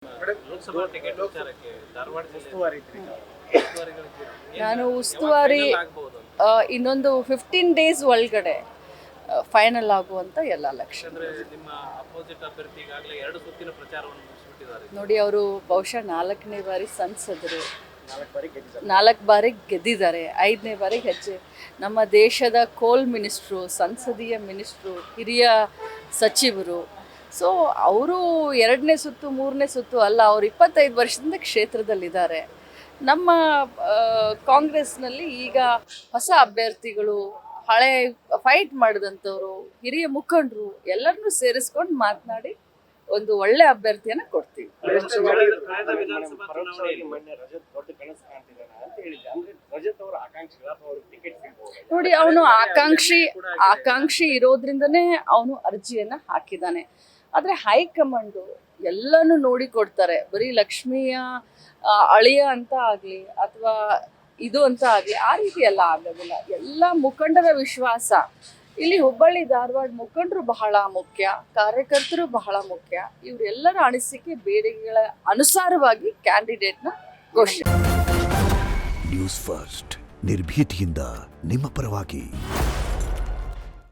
Lok Sabha ticket ವಿಚಾರಕ್ಕೆ ಧಾರವಾಡ ನಾನು ಉಸ್ತುವಾರಿ ಇನ್ನೊಂದು 15 ಡೇಸ್ ಒಳಗಡೆ ಫೈನಲ್ ಆಗುವಂತ ಎಲ್ಲ ಲಕ್ಷ್ಯ. ನಿಮ್ಮ ಅಪೋಸಿಟ್ ಅಭ್ಯರ್ಥಿ ಈಗಾಗಲೇ 2 ಸುತ್ತಿನ ಪ್ರಚಾರವನ್ನು ಮುಗಿಸಿಬಿಟ್ಟಿದ್ದಾರೆ. ನೋಡಿ, ಅವರು ಬಹುಶಃ 4ನೇ ಬಾರಿ ಸಂಸದರು, 4 ಬಾರಿ ಗೆದ್ದಿದ್ದಾರೆ, 5ನೇ ಬಾರಿ ಹೆಜ್ಜೆ ನಮ್ಮ ದೇಶದ ಕೋಲ್ ಮಿನಿಸ್ಟ್ರು, ಸಂಸದೀಯ ಮಿನಿಸ್ಟ್ರು, ಹಿರಿಯ ಸಚಿವರು. ಸೊ ಅವರು 2ನೇ ಸುತ್ತು 3ನೇ ಸುತ್ತು ಅಲ್ಲ, ಅವರು 25 ವರ್ಷದಿಂದ ಕ್ಷೇತ್ರದಲ್ಲಿದ್ದಾರೆ. ನಮ್ಮ ಕಾಂಗ್ರೆಸ್ನಲ್ಲಿ ಈಗ ಹೊಸ ಅಭ್ಯರ್ಥಿಗಳು, ಹಳೆ ಫೈಟ್ ಮಾಡಿದಂಥವ್ರು, ಹಿರಿಯ ಮುಖಂಡರು ಎಲ್ಲರನ್ನೂ ಸೇರಿಸ್ಕೊಂಡು ಮಾತನಾಡಿ ಒಂದು ಒಳ್ಳೆ ಅಭ್ಯರ್ಥಿಯನ್ನು ಕೊಡ್ತೀವಿ. ನೋಡಿ, ಅವನು ಆಕಾಂಕ್ಷಿ ಇರೋದ್ರಿಂದನೇ ಅವನು ಅರ್ಜಿಯನ್ನ ಹಾಕಿದ್ದಾನೆ. ಆದರೆ ಹೈಕಮಾಂಡು ಎಲ್ಲನೂ ನೋಡಿ ಕೊಡ್ತಾರೆ. ಬರೀ ಲಕ್ಷ್ಮಿಯ ಅಳಿಯ ಅಂತ ಆಗಲಿ ಅಥವಾ ಇದು ಅಂತ ಆಗಲಿ ಆ ರೀತಿ ಎಲ್ಲ ಆಗೋದಿಲ್ಲ. ಎಲ್ಲ ಮುಖಂಡರ ವಿಶ್ವಾಸ. ಇಲ್ಲಿ ಹುಬ್ಬಳ್ಳಿ ಧಾರವಾಡ ಮುಖಂಡರು ಬಹಳ ಮುಖ್ಯ, ಕಾರ್ಯಕರ್ತರು ಬಹಳ ಮುಖ್ಯ. ಇವರೆಲ್ಲರ ಅನಿಸಿಕೆ ಬೇಡಿಕೆಗಳ ಅನುಸಾರವಾಗಿ ಕ್ಯಾಂಡಿಡೇಟ್ನ ಘೋಷಣೆ. ನ್ಯೂಸ್ ಫಸ್ಟ್ ನಿರ್ಭೀತಿಯಿಂದ ನಿಮ್ಮ ಪರವಾಗಿ.